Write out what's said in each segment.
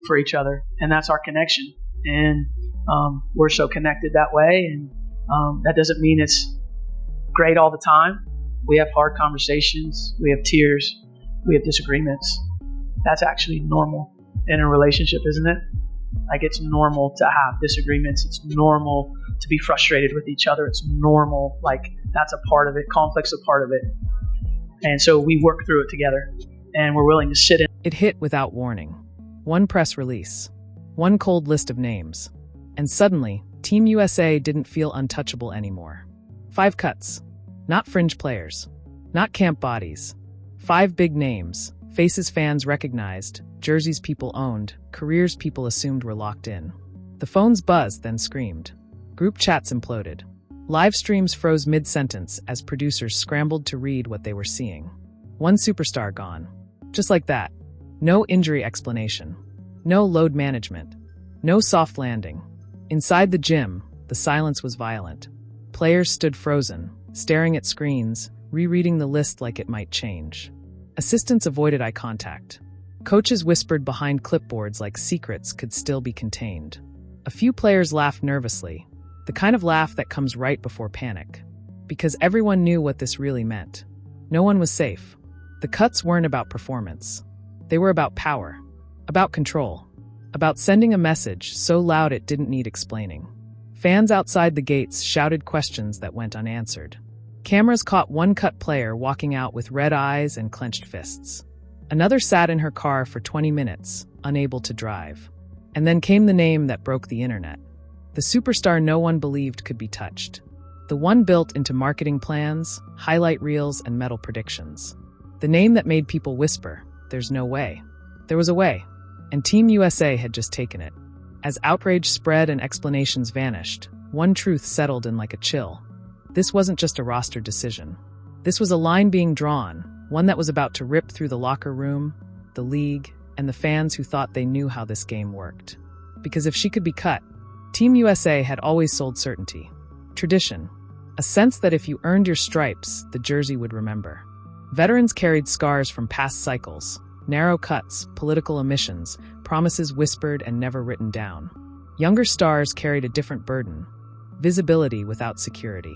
for each other, and that's our connection. And we're so connected that way, and that doesn't mean it's great all the time. We have hard conversations, we have tears, we have disagreements. That's actually normal in a relationship, isn't it? Like, it's normal to have disagreements. It's normal to be frustrated with each other. It's normal. Like, that's a part of it. Conflict's a part of it. And so we work through it together, and we're willing to sit in. It hit without warning. One press release, one cold list of names, and suddenly, Team USA didn't feel untouchable anymore. 5 cuts. Not fringe players. Not camp bodies. 5 big names. Faces fans recognized, jerseys people owned, careers people assumed were locked in. The phones buzzed, then screamed. Group chats imploded. Live streams froze mid-sentence as producers scrambled to read what they were seeing. One superstar gone. Just like that. No injury explanation. No load management. No soft landing. Inside the gym, the silence was violent. Players stood frozen, staring at screens, rereading the list like it might change. Assistants avoided eye contact. Coaches whispered behind clipboards like secrets could still be contained. A few players laughed nervously, the kind of laugh that comes right before panic. Because everyone knew what this really meant. No one was safe. The cuts weren't about performance. They were about power, about control, about sending a message so loud it didn't need explaining. Fans outside the gates shouted questions that went unanswered. Cameras caught one cut player walking out with red eyes and clenched fists. Another sat in her car for 20 minutes, unable to drive. And then came the name that broke the internet. The superstar no one believed could be touched. The one built into marketing plans, highlight reels, and medal predictions. The name that made people whisper, "There's no way." There was a way, and Team USA had just taken it. As outrage spread and explanations vanished, one truth settled in like a chill. This wasn't just a roster decision. This was a line being drawn, one that was about to rip through the locker room, the league, and the fans who thought they knew how this game worked. Because if she could be cut, Team USA had always sold certainty, tradition, a sense that if you earned your stripes, the jersey would remember. Veterans carried scars from past cycles, narrow cuts, political omissions, promises whispered and never written down. Younger stars carried a different burden, visibility without security.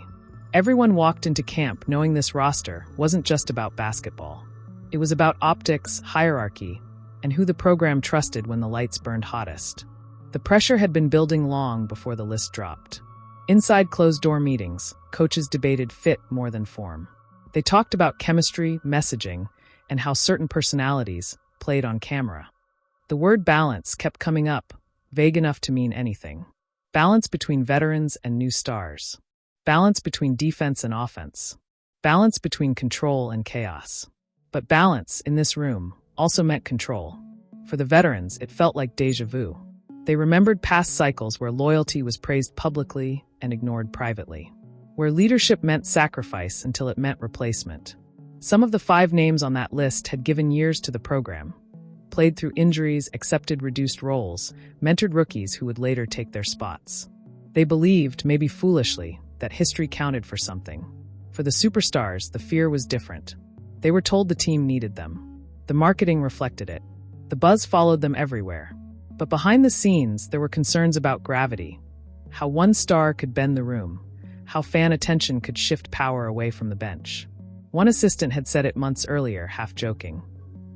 Everyone walked into camp knowing this roster wasn't just about basketball. It was about optics, hierarchy, and who the program trusted when the lights burned hottest. The pressure had been building long before the list dropped. Inside closed-door meetings, coaches debated fit more than form. They talked about chemistry, messaging, and how certain personalities played on camera. The word balance kept coming up, vague enough to mean anything. Balance between veterans and new stars. Balance between defense and offense. Balance between control and chaos. But balance, in this room, also meant control. For the veterans, it felt like déjà vu. They remembered past cycles where loyalty was praised publicly and ignored privately. Where leadership meant sacrifice until it meant replacement. Some of the 5 names on that list had given years to the program. Played through injuries, accepted reduced roles, mentored rookies who would later take their spots. They believed, maybe foolishly, that history counted for something. For the superstars, the fear was different. They were told the team needed them. The marketing reflected it. The buzz followed them everywhere. But behind the scenes, there were concerns about gravity. How one star could bend the room. How fan attention could shift power away from the bench. One assistant had said it months earlier, half joking.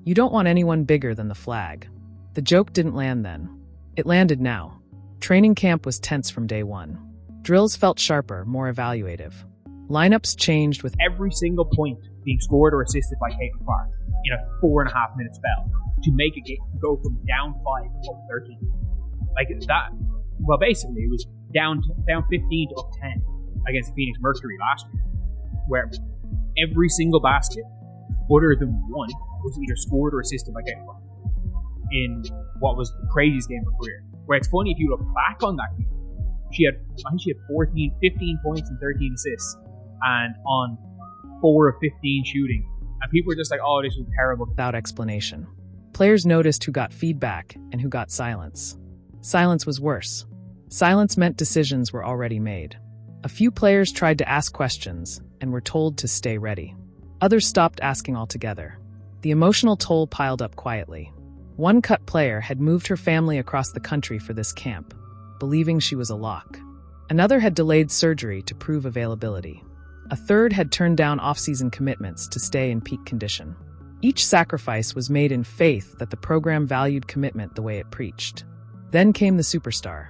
You don't want anyone bigger than the flag. The joke didn't land then. It landed now. Training camp was tense from day one. Drills felt sharper, more evaluative. Lineups changed with every single point being scored or assisted by Caitlin Clark in a 4.5-minute spell to make a game go from down 5 to up 13. Like that. Well, basically, it was down 15 to up 10 against Phoenix Mercury last year, where every single basket, other than one, was either scored or assisted by Caitlin Clark in what was the craziest game of her career. Where it's funny if you look back on that game, I think she had 15 points and 13 assists, and on 4 of 15 shooting. And people were just like, oh, this was terrible. Without explanation. Players noticed who got feedback and who got silence. Silence was worse. Silence meant decisions were already made. A few players tried to ask questions and were told to stay ready. Others stopped asking altogether. The emotional toll piled up quietly. One cut player had moved her family across the country for this camp, believing she was a lock. Another had delayed surgery to prove availability. A third had turned down off-season commitments to stay in peak condition. Each sacrifice was made in faith that the program valued commitment the way it preached. Then came the superstar.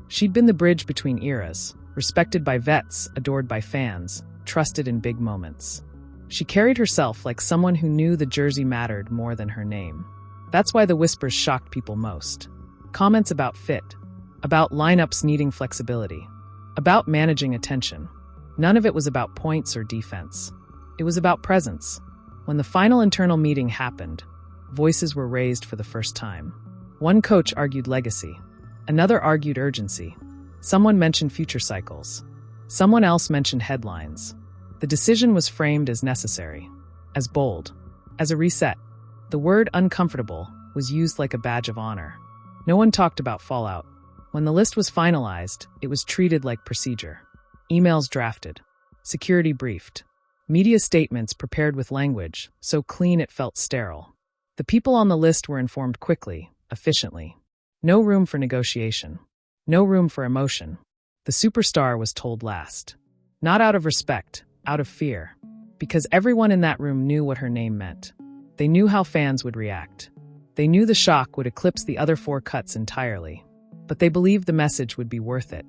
She'd been the bridge between eras, respected by vets, adored by fans, trusted in big moments. She carried herself like someone who knew the jersey mattered more than her name. That's why the whispers shocked people most. Comments about fit, about lineups needing flexibility, about managing attention. None of it was about points or defense. It was about presence. When the final internal meeting happened, voices were raised for the first time. One coach argued legacy. Another argued urgency. Someone mentioned future cycles. Someone else mentioned headlines. The decision was framed as necessary, as bold, as a reset. The word uncomfortable was used like a badge of honor. No one talked about fallout. When the list was finalized, it was treated like procedure. Emails drafted. Security briefed. Media statements prepared with language, so clean it felt sterile. The people on the list were informed quickly, efficiently. No room for negotiation. No room for emotion. The superstar was told last. Not out of respect, out of fear. Because everyone in that room knew what her name meant. They knew how fans would react. They knew the shock would eclipse the other 4 cuts entirely. But they believed the message would be worth it.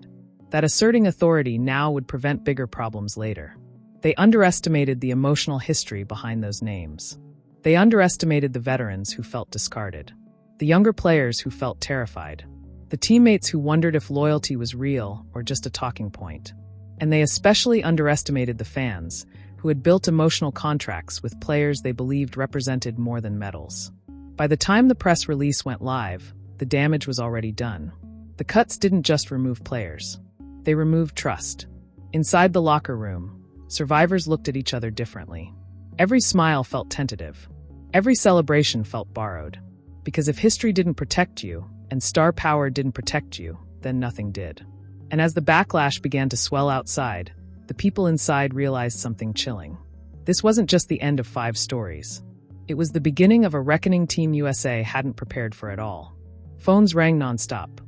That asserting authority now would prevent bigger problems later. They underestimated the emotional history behind those names. They underestimated the veterans who felt discarded. The younger players who felt terrified. The teammates who wondered if loyalty was real or just a talking point. And they especially underestimated the fans, who had built emotional contracts with players they believed represented more than medals. By the time the press release went live, the damage was already done. The cuts didn't just remove players. They removed trust. Inside the locker room, survivors looked at each other differently. Every smile felt tentative. Every celebration felt borrowed. Because if history didn't protect you, and star power didn't protect you, then nothing did. And as the backlash began to swell outside, the people inside realized something chilling. This wasn't just the end of 5 stories. It was the beginning of a reckoning Team USA hadn't prepared for at all. Phones rang nonstop.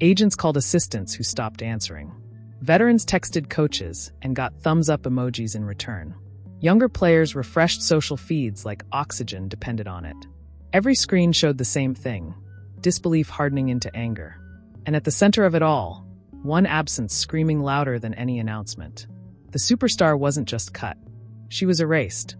Agents called assistants who stopped answering. Veterans texted coaches and got thumbs-up emojis in return. Younger players refreshed social feeds like oxygen depended on it. Every screen showed the same thing, disbelief hardening into anger. And at the center of it all, one absence screaming louder than any announcement. The superstar wasn't just cut. She was erased.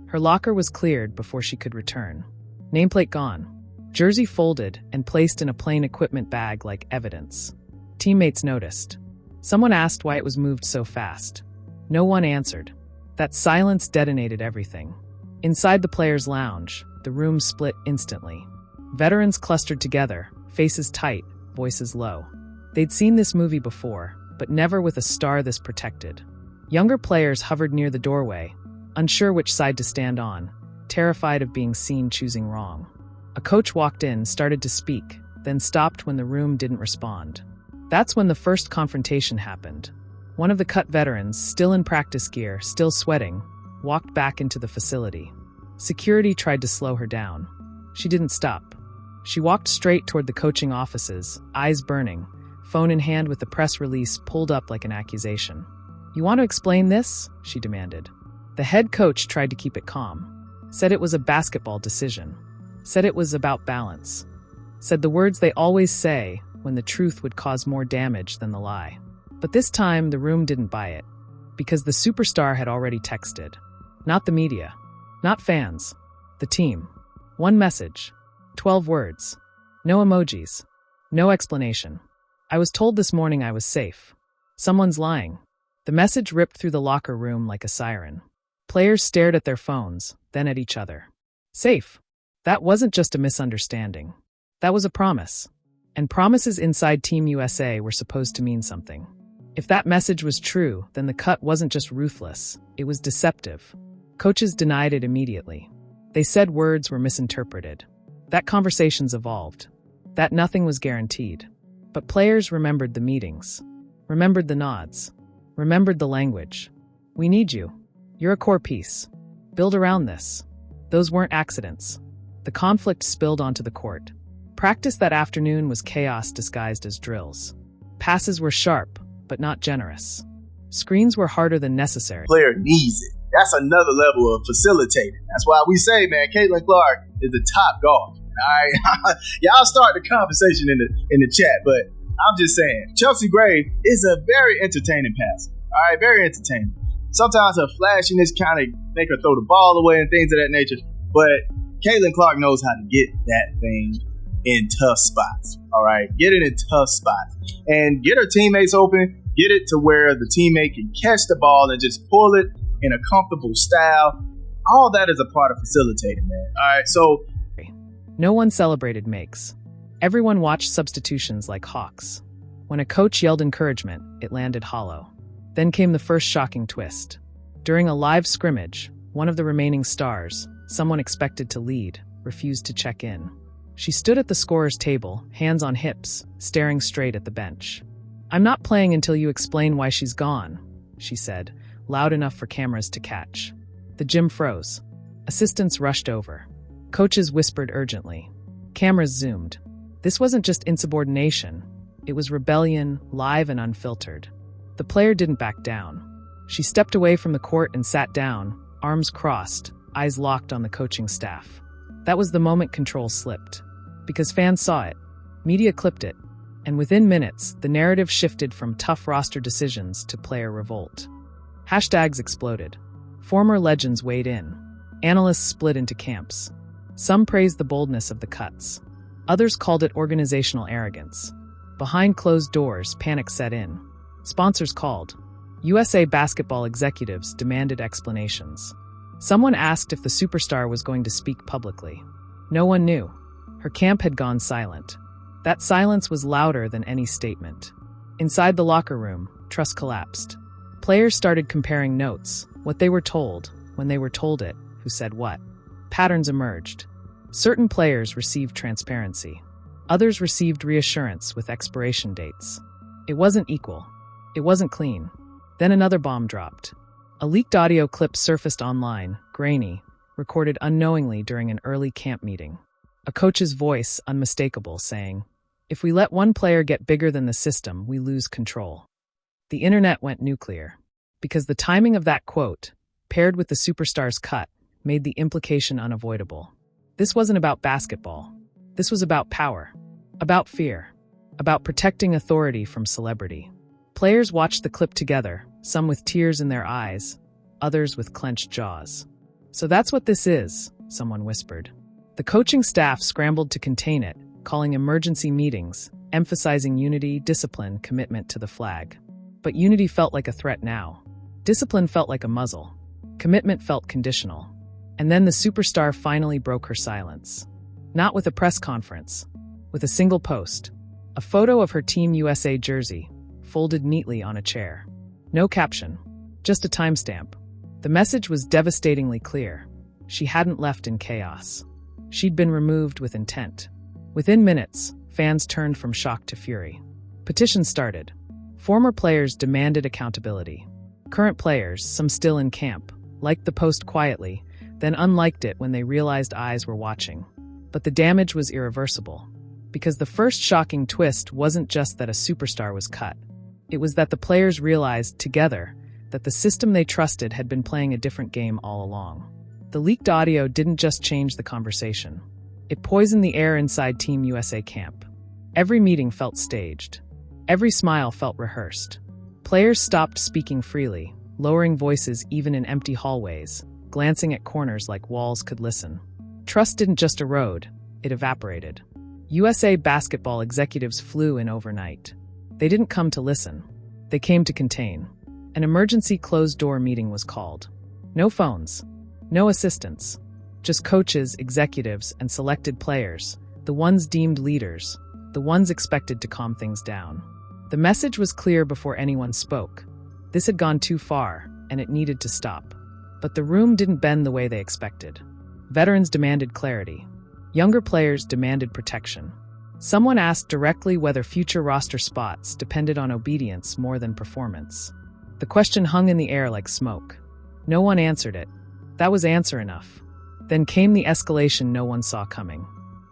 Her locker was cleared before she could return. Nameplate gone. Jersey folded and placed in a plain equipment bag like evidence. Teammates noticed. Someone asked why it was moved so fast. No one answered. That silence detonated everything. Inside the players' lounge, the room split instantly. Veterans clustered together, faces tight, voices low. They'd seen this movie before, but never with a star this protected. Younger players hovered near the doorway, unsure which side to stand on, terrified of being seen choosing wrong. A coach walked in, started to speak, then stopped when the room didn't respond. That's when the first confrontation happened. One of the cut veterans, still in practice gear, still sweating, walked back into the facility. Security tried to slow her down. She didn't stop. She walked straight toward the coaching offices, eyes burning, phone in hand with the press release pulled up like an accusation. "You want to explain this?" she demanded. The head coach tried to keep it calm. Said it was a basketball decision. Said it was about balance. Said the words they always say when the truth would cause more damage than the lie. But this time, the room didn't buy it. Because the superstar had already texted. Not the media. Not fans. The team. One message. 12 words. No emojis. No explanation. "I was told this morning I was safe. Someone's lying." The message ripped through the locker room like a siren. Players stared at their phones, then at each other. Safe. That wasn't just a misunderstanding. That was a promise. And promises inside Team USA were supposed to mean something. If that message was true, then the cut wasn't just ruthless, it was deceptive. Coaches denied it immediately. They said words were misinterpreted. That conversations evolved. That nothing was guaranteed. But players remembered the meetings. Remembered the nods. Remembered the language. "We need you. You're a core piece. Build around this." Those weren't accidents. The conflict spilled onto the court. Practice that afternoon was chaos disguised as drills. Passes were sharp, but not generous. Screens were harder than necessary. Player needs it. That's another level of facilitating. That's why we say, man, Caitlin Clark is the top guard. All right, y'all start the conversation in the chat, but I'm just saying, Chelsea Gray is a very entertaining passer. All right, very entertaining. Sometimes her flashiness kind of make her throw the ball away and things of that nature, but Caitlin Clark knows how to get that thing in tough spots. All right, get it in tough spots and get her teammates open. Get it to where the teammate can catch the ball and just pull it in a comfortable style. All that is a part of facilitating, man. All right, so no one celebrated makes. Everyone watched substitutions like hawks. When a coach yelled encouragement, it landed hollow. Then came the first shocking twist. During a live scrimmage, one of the remaining stars, someone expected to lead, refused to check in. She stood at the scorer's table, hands on hips, staring straight at the bench. "I'm not playing until you explain why she's gone," she said, loud enough for cameras to catch. The gym froze. Assistants rushed over. Coaches whispered urgently. Cameras zoomed. This wasn't just insubordination. It was rebellion, live and unfiltered. The player didn't back down. She stepped away from the court and sat down, arms crossed, eyes locked on the coaching staff. That was the moment control slipped. Because fans saw it. Media clipped it. And within minutes, the narrative shifted from tough roster decisions to player revolt. Hashtags exploded. Former legends weighed in. Analysts split into camps. Some praised the boldness of the cuts. Others called it organizational arrogance. Behind closed doors, panic set in. Sponsors called. USA basketball executives demanded explanations. Someone asked if the superstar was going to speak publicly. No one knew. Her camp had gone silent. That silence was louder than any statement. Inside the locker room, trust collapsed. Players started comparing notes, what they were told, when they were told it, who said what. Patterns emerged. Certain players received transparency. Others received reassurance with expiration dates. It wasn't equal. It wasn't clean. Then another bomb dropped. A leaked audio clip surfaced online, grainy, recorded unknowingly during an early camp meeting. A coach's voice, unmistakable, saying, "If we let one player get bigger than the system, we lose control." The internet went nuclear. Because the timing of that quote, paired with the superstar's cut, made the implication unavoidable. This wasn't about basketball. This was about power. About fear. About protecting authority from celebrity. Players watched the clip together, some with tears in their eyes, others with clenched jaws. "So that's what this is," someone whispered. The coaching staff scrambled to contain it, calling emergency meetings, emphasizing unity, discipline, commitment to the flag. But unity felt like a threat now. Discipline felt like a muzzle. Commitment felt conditional. And then the superstar finally broke her silence. Not with a press conference, with a single post. A photo of her Team USA jersey, folded neatly on a chair. No caption, just a timestamp. The message was devastatingly clear. She hadn't left in chaos. She'd been removed with intent. Within minutes, fans turned from shock to fury. Petitions started. Former players demanded accountability. Current players, some still in camp, liked the post quietly, then unliked it when they realized eyes were watching. But the damage was irreversible. Because the first shocking twist wasn't just that a superstar was cut. It was that the players realized, together, that the system they trusted had been playing a different game all along. The leaked audio didn't just change the conversation. It poisoned the air inside Team USA camp. Every meeting felt staged. Every smile felt rehearsed. Players stopped speaking freely, lowering voices even in empty hallways, glancing at corners like walls could listen. Trust didn't just erode, it evaporated. USA basketball executives flew in overnight. They didn't come to listen. They came to contain. An emergency closed-door meeting was called. No phones. No assistants. Just coaches, executives, and selected players, the ones deemed leaders, the ones expected to calm things down. The message was clear before anyone spoke. This had gone too far, and it needed to stop. But the room didn't bend the way they expected. Veterans demanded clarity. Younger players demanded protection. Someone asked directly whether future roster spots depended on obedience more than performance. The question hung in the air like smoke. No one answered it. That was answer enough. Then came the escalation no one saw coming.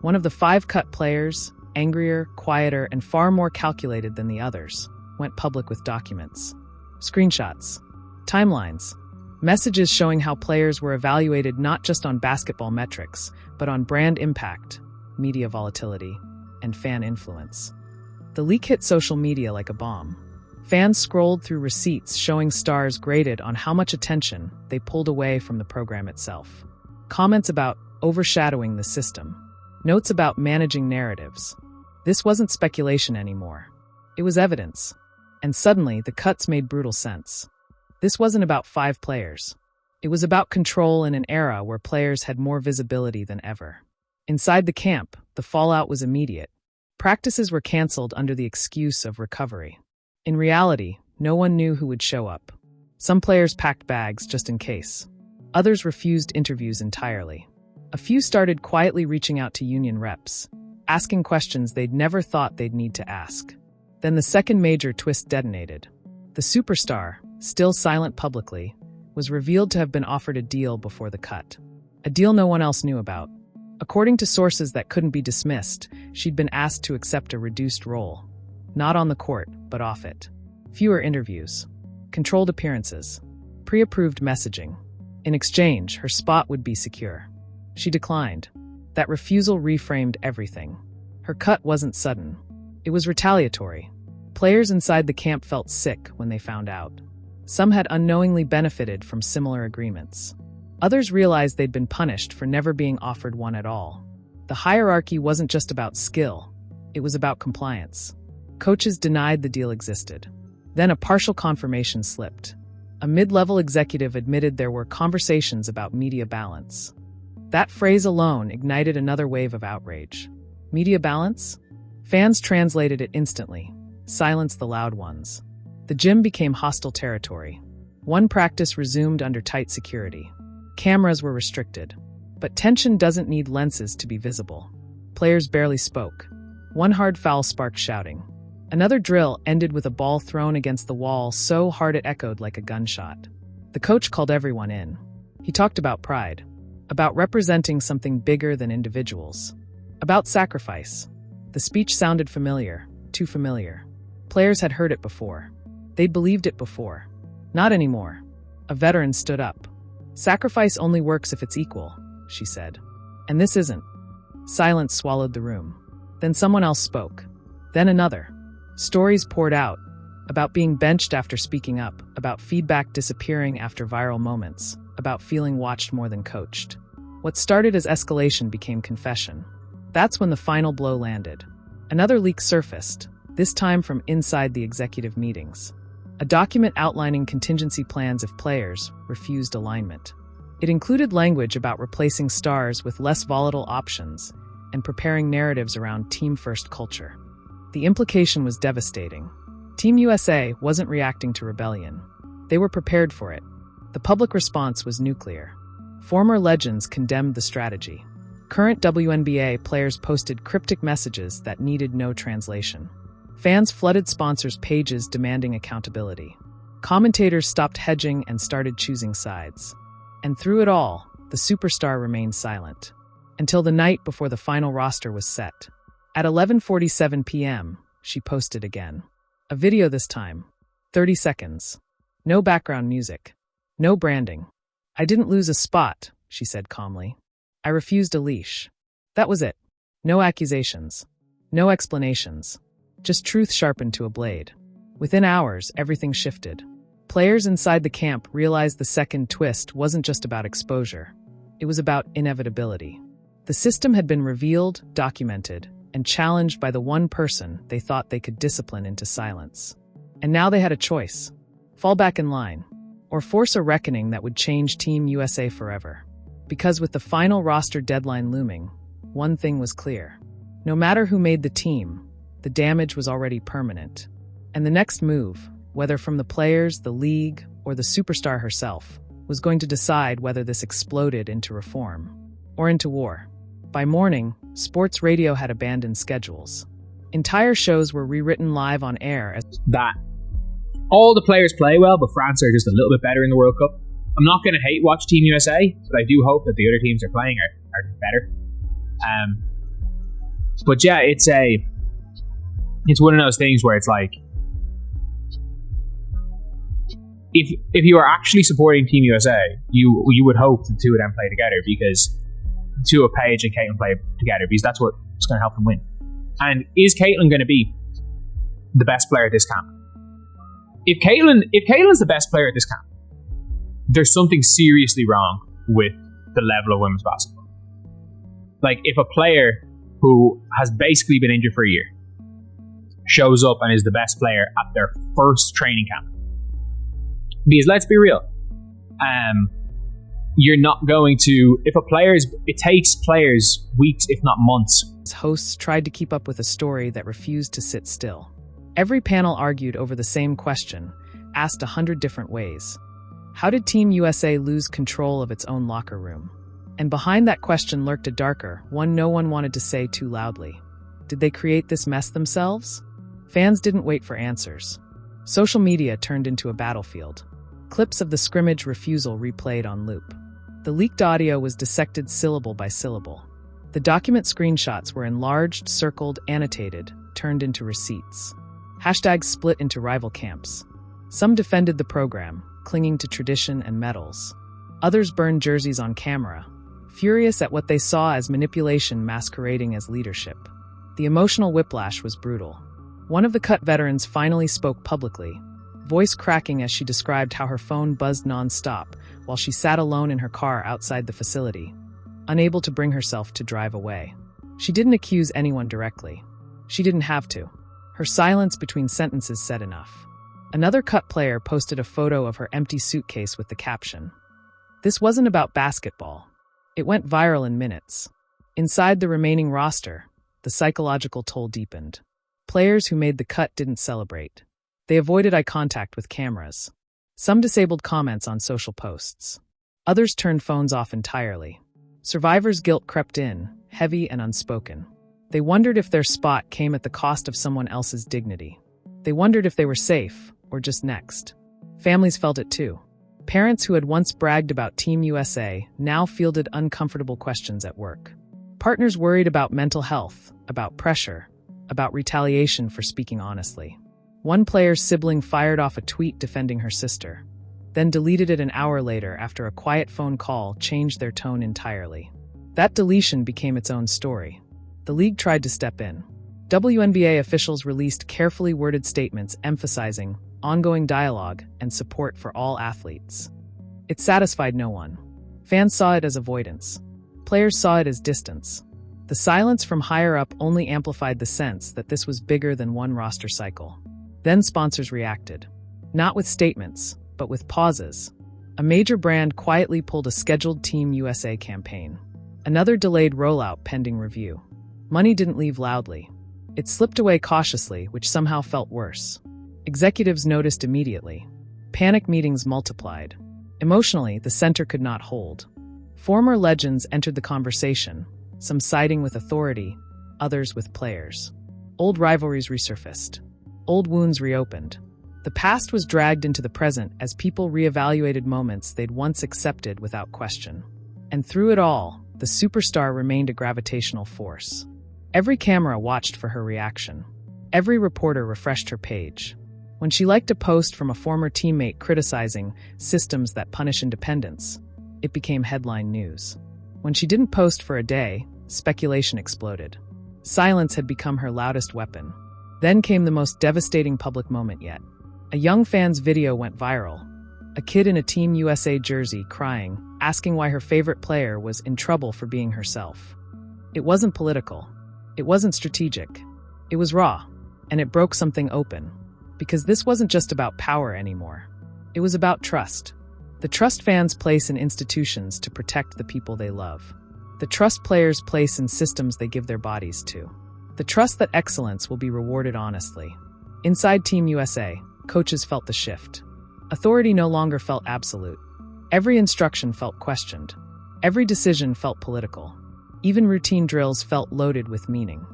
One of the 5 cut players, angrier, quieter, and far more calculated than the others, went public with documents, screenshots, timelines, messages showing how players were evaluated not just on basketball metrics, but on brand impact, media volatility, and fan influence. The leak hit social media like a bomb. Fans scrolled through receipts showing stars graded on how much attention they pulled away from the program itself. Comments about overshadowing the system. Notes about managing narratives. This wasn't speculation anymore. It was evidence. And suddenly, the cuts made brutal sense. This wasn't about 5 players. It was about control in an era where players had more visibility than ever. Inside the camp, the fallout was immediate. Practices were canceled under the excuse of recovery. In reality, no one knew who would show up. Some players packed bags just in case. Others refused interviews entirely. A few started quietly reaching out to union reps, asking questions they'd never thought they'd need to ask. Then the second major twist detonated. The superstar, still silent publicly, was revealed to have been offered a deal before the cut. A deal no one else knew about. According to sources that couldn't be dismissed, she'd been asked to accept a reduced role. Not on the court, but off it. Fewer interviews. Controlled appearances. Pre-approved messaging. In exchange, her spot would be secure. She declined. That refusal reframed everything. Her cut wasn't sudden. It was retaliatory. Players inside the camp felt sick when they found out. Some had unknowingly benefited from similar agreements. Others realized they'd been punished for never being offered one at all. The hierarchy wasn't just about skill. It was about compliance. Coaches denied the deal existed. Then a partial confirmation slipped. A mid-level executive admitted there were conversations about media balance. That phrase alone ignited another wave of outrage. Media balance? Fans translated it instantly, silenced the loud ones. The gym became hostile territory. One practice resumed under tight security. Cameras were restricted. But tension doesn't need lenses to be visible. Players barely spoke. One hard foul sparked shouting. Another drill ended with a ball thrown against the wall so hard it echoed like a gunshot. The coach called everyone in. He talked about pride, about representing something bigger than individuals, about sacrifice. The speech sounded familiar, too familiar. Players had heard it before. They'd believed it before. Not anymore. A veteran stood up. Sacrifice only works if it's equal, she said. And this isn't. Silence swallowed the room. Then someone else spoke. Then another. Stories poured out, about being benched after speaking up, about feedback disappearing after viral moments, about feeling watched more than coached. What started as escalation became confession. That's when the final blow landed. Another leak surfaced, this time from inside the executive meetings. A document outlining contingency plans if players refused alignment. It included language about replacing stars with less volatile options and preparing narratives around team-first culture. The implication was devastating. Team USA wasn't reacting to rebellion. They were prepared for it. The public response was nuclear. Former legends condemned the strategy. Current WNBA players posted cryptic messages that needed no translation. Fans flooded sponsors' pages demanding accountability. Commentators stopped hedging and started choosing sides. And through it all, the superstar remained silent. Until the night before the final roster was set. At 11:47 p.m., she posted again. A video this time. 30 seconds. No background music. No branding. I didn't lose a spot, she said calmly. I refused a leash. That was it. No accusations. No explanations. Just truth sharpened to a blade. Within hours, everything shifted. Players inside the camp realized the second twist wasn't just about exposure. It was about inevitability. The system had been revealed, documented, and challenged by the one person they thought they could discipline into silence. And now they had a choice. Fall back in line, or force a reckoning that would change Team USA forever. Because with the final roster deadline looming, one thing was clear. No matter who made the team, the damage was already permanent. And the next move, whether from the players, the league, or the superstar herself, was going to decide whether this exploded into reform or into war. By morning, sports radio had abandoned schedules. Entire shows were rewritten live on air as that all the players play well, but France are just a little bit better in the World Cup. I'm not going to hate watch Team USA, but I do hope that the other teams are playing are better. But yeah, it's one of those things where it's like, if you are actually supporting Team USA, you would hope the two of them play together, because the two of Paige and Caitlin play together, because that's what's going to help them win. And is Caitlin going to be the best player at this camp? If Caitlin's the best player at this camp, there's something seriously wrong with the level of women's basketball. Like, if a player who has basically been injured for a year shows up and is the best player at their first training camp, because let's be real, you're not going to, it takes players weeks, if not months. Hosts tried to keep up with a story that refused to sit still. Every panel argued over the same question, asked 100 different ways. How did Team USA lose control of its own locker room? And behind that question lurked a darker one no one wanted to say too loudly. Did they create this mess themselves? Fans didn't wait for answers. Social media turned into a battlefield. Clips of the scrimmage refusal replayed on loop. The leaked audio was dissected syllable by syllable. The document screenshots were enlarged, circled, annotated, turned into receipts. Hashtags split into rival camps. Some defended the program, clinging to tradition and medals. Others burned jerseys on camera, furious at what they saw as manipulation masquerading as leadership. The emotional whiplash was brutal. One of the cut veterans finally spoke publicly, voice cracking as she described how her phone buzzed nonstop while she sat alone in her car outside the facility, unable to bring herself to drive away. She didn't accuse anyone directly. She didn't have to. Her silence between sentences said enough. Another cut player posted a photo of her empty suitcase with the caption, "This wasn't about basketball." It went viral in minutes. Inside the remaining roster, the psychological toll deepened. Players who made the cut didn't celebrate. They avoided eye contact with cameras. Some disabled comments on social posts. Others turned phones off entirely. Survivor's guilt crept in, heavy and unspoken. They wondered if their spot came at the cost of someone else's dignity. They wondered if they were safe, or just next. Families felt it too. Parents who had once bragged about Team USA now fielded uncomfortable questions at work. Partners worried about mental health, about pressure, about retaliation for speaking honestly. One player's sibling fired off a tweet defending her sister, then deleted it an hour later after a quiet phone call changed their tone entirely. That deletion became its own story. The league tried to step in. WNBA officials released carefully worded statements emphasizing ongoing dialogue and support for all athletes. It satisfied no one. Fans saw it as avoidance. Players saw it as distance. The silence from higher up only amplified the sense that this was bigger than one roster cycle. Then sponsors reacted. Not with statements, but with pauses. A major brand quietly pulled a scheduled Team USA campaign. Another delayed rollout pending review. Money didn't leave loudly. It slipped away cautiously, which somehow felt worse. Executives noticed immediately. Panic meetings multiplied. Emotionally, the center could not hold. Former legends entered the conversation, some siding with authority, others with players. Old rivalries resurfaced. Old wounds reopened. The past was dragged into the present as people reevaluated moments they'd once accepted without question. And through it all, the superstar remained a gravitational force. Every camera watched for her reaction. Every reporter refreshed her page. When she liked a post from a former teammate criticizing systems that punish independence, it became headline news. When she didn't post for a day, speculation exploded. Silence had become her loudest weapon. Then came the most devastating public moment yet. A young fan's video went viral. A kid in a Team USA jersey crying, asking why her favorite player was in trouble for being herself. It wasn't political. It wasn't strategic. It was raw, and it broke something open. Because this wasn't just about power anymore. It was about trust. The trust fans place in institutions to protect the people they love. The trust players place in systems they give their bodies to. The trust that excellence will be rewarded honestly. Inside Team USA, coaches felt the shift. Authority no longer felt absolute. Every instruction felt questioned. Every decision felt political. Even routine drills felt loaded with meaning.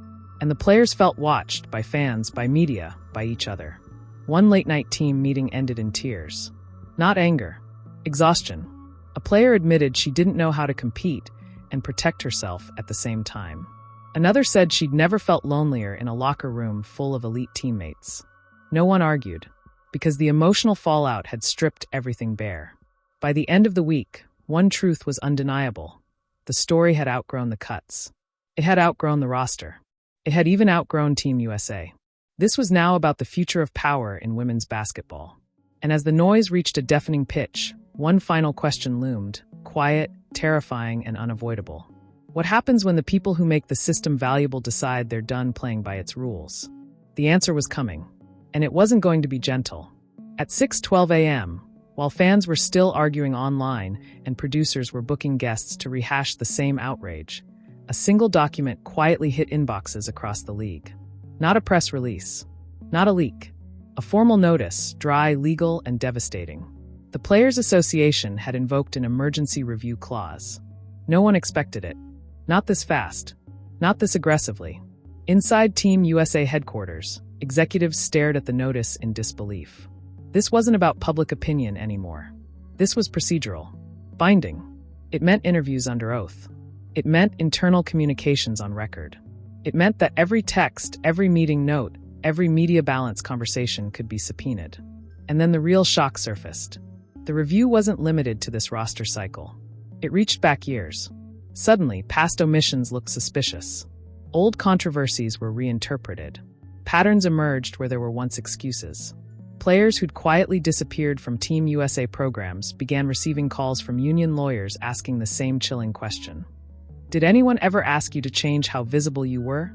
And the players felt watched by fans, by media, by each other. One late-night team meeting ended in tears. Not anger. Exhaustion. A player admitted she didn't know how to compete and protect herself at the same time. Another said she'd never felt lonelier in a locker room full of elite teammates. No one argued, because the emotional fallout had stripped everything bare. By the end of the week, one truth was undeniable. The story had outgrown the cuts. It had outgrown the roster. It had even outgrown Team USA. This was now about the future of power in women's basketball. And as the noise reached a deafening pitch, one final question loomed, quiet, terrifying, and unavoidable. What happens when the people who make the system valuable decide they're done playing by its rules? The answer was coming, and it wasn't going to be gentle. At 6:12 a.m., while fans were still arguing online and producers were booking guests to rehash the same outrage, a single document quietly hit inboxes across the league. Not a press release, not a leak, a formal notice, dry, legal, and devastating. The Players Association had invoked an emergency review clause. No one expected it. Not this fast. Not this aggressively. Inside Team USA headquarters, executives stared at the notice in disbelief. This wasn't about public opinion anymore. This was procedural. Binding. It meant interviews under oath. It meant internal communications on record. It meant that every text, every meeting note, every media balance conversation could be subpoenaed. And then the real shock surfaced. The review wasn't limited to this roster cycle. It reached back years. Suddenly, past omissions looked suspicious. Old controversies were reinterpreted. Patterns emerged where there were once excuses. Players who'd quietly disappeared from Team USA programs began receiving calls from union lawyers asking the same chilling question. Did anyone ever ask you to change how visible you were?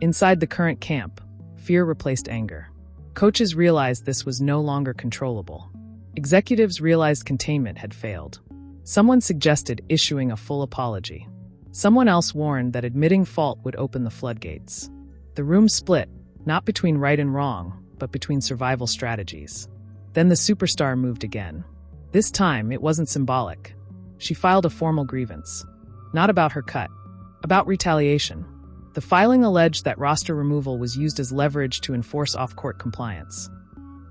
Inside the current camp, fear replaced anger. Coaches realized this was no longer controllable. Executives realized containment had failed. Someone suggested issuing a full apology. Someone else warned that admitting fault would open the floodgates. The room split, not between right and wrong, but between survival strategies. Then the superstar moved again. This time, it wasn't symbolic. She filed a formal grievance. Not about her cut, about retaliation. The filing alleged that roster removal was used as leverage to enforce off-court compliance.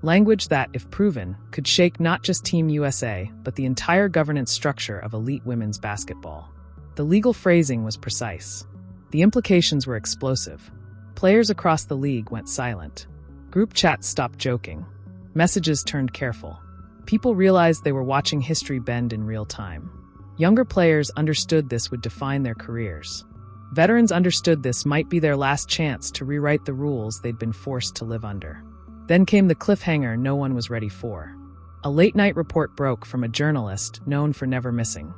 Language that, if proven, could shake not just Team USA, but the entire governance structure of elite women's basketball. The legal phrasing was precise. The implications were explosive. Players across the league went silent. Group chats stopped joking. Messages turned careful. People realized they were watching history bend in real time. Younger players understood this would define their careers. Veterans understood this might be their last chance to rewrite the rules they'd been forced to live under. Then came the cliffhanger no one was ready for. A late-night report broke from a journalist known for never missing.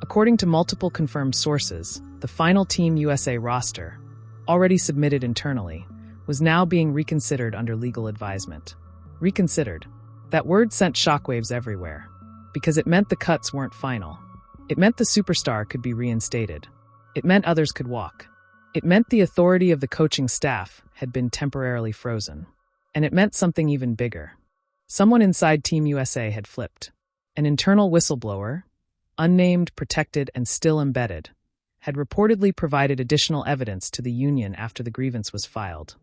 According to multiple confirmed sources, the final Team USA roster, already submitted internally, was now being reconsidered under legal advisement. Reconsidered. That word sent shockwaves everywhere, because it meant the cuts weren't final. It meant the superstar could be reinstated. It meant others could walk. It meant the authority of the coaching staff had been temporarily frozen. And it meant something even bigger. Someone inside Team USA had flipped. An internal whistleblower, unnamed, protected, and still embedded, had reportedly provided additional evidence to the union after the grievance was filed.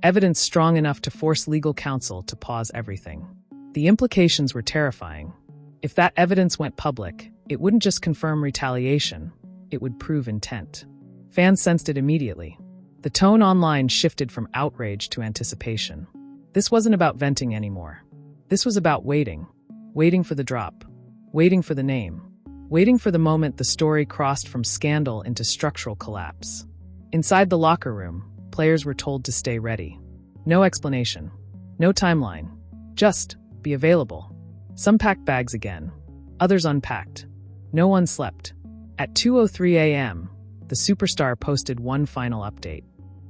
Evidence strong enough to force legal counsel to pause everything. The implications were terrifying. If that evidence went public, it wouldn't just confirm retaliation, it would prove intent. Fans sensed it immediately. The tone online shifted from outrage to anticipation. This wasn't about venting anymore. This was about waiting. Waiting for the drop. Waiting for the name. Waiting for the moment the story crossed from scandal into structural collapse. Inside the locker room, players were told to stay ready. No explanation. No timeline. Just be available. Some packed bags again. Others unpacked. No one slept. At 2:03 a.m., the superstar posted one final update.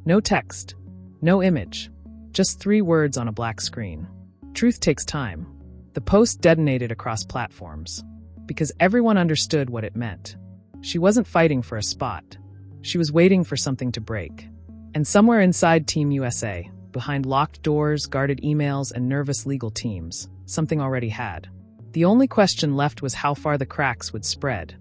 No text. No image. Just 3 words on a black screen. Truth takes time. The post detonated across platforms. Because everyone understood what it meant. She wasn't fighting for a spot. She was waiting for something to break. And somewhere inside Team USA, behind locked doors, guarded emails, and nervous legal teams, something already had. The only question left was how far the cracks would spread,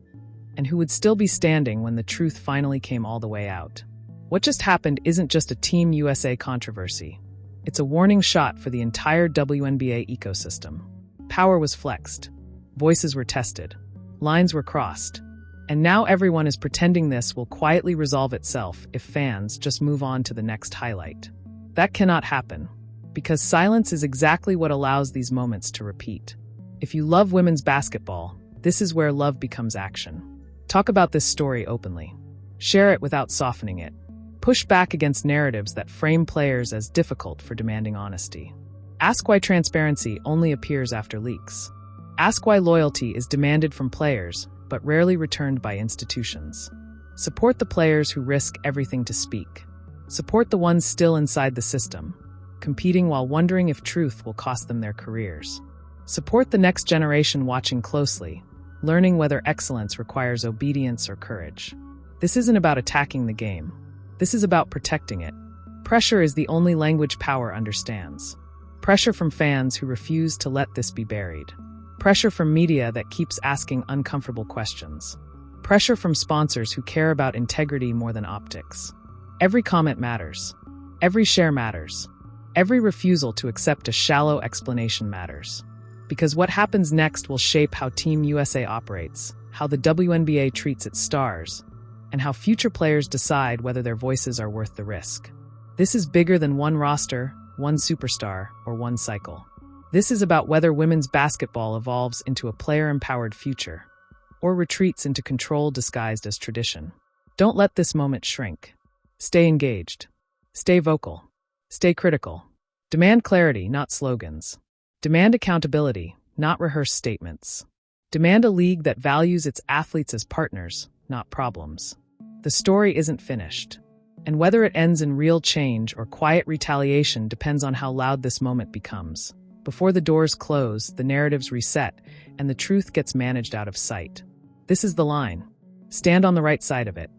and who would still be standing when the truth finally came all the way out. What just happened isn't just a Team USA controversy. It's a warning shot for the entire WNBA ecosystem. Power was flexed. Voices were tested. Lines were crossed. And now everyone is pretending this will quietly resolve itself if fans just move on to the next highlight. That cannot happen, because silence is exactly what allows these moments to repeat. If you love women's basketball, this is where love becomes action. Talk about this story openly. Share it without softening it. Push back against narratives that frame players as difficult for demanding honesty. Ask why transparency only appears after leaks. Ask why loyalty is demanded from players, but rarely returned by institutions. Support the players who risk everything to speak. Support the ones still inside the system, competing while wondering if truth will cost them their careers. Support the next generation watching closely, learning whether excellence requires obedience or courage. This isn't about attacking the game. This is about protecting it. Pressure is the only language power understands. Pressure from fans who refuse to let this be buried. Pressure from media that keeps asking uncomfortable questions. Pressure from sponsors who care about integrity more than optics. Every comment matters. Every share matters. Every refusal to accept a shallow explanation matters. Because what happens next will shape how Team USA operates, how the WNBA treats its stars, and how future players decide whether their voices are worth the risk. This is bigger than one roster, one superstar, or one cycle. This is about whether women's basketball evolves into a player-empowered future, or retreats into control disguised as tradition. Don't let this moment shrink. Stay engaged. Stay vocal. Stay critical. Demand clarity, not slogans. Demand accountability, not rehearsed statements. Demand a league that values its athletes as partners, not problems. The story isn't finished, and whether it ends in real change or quiet retaliation depends on how loud this moment becomes. Before the doors close, the narratives reset, and the truth gets managed out of sight. This is the line. Stand on the right side of it.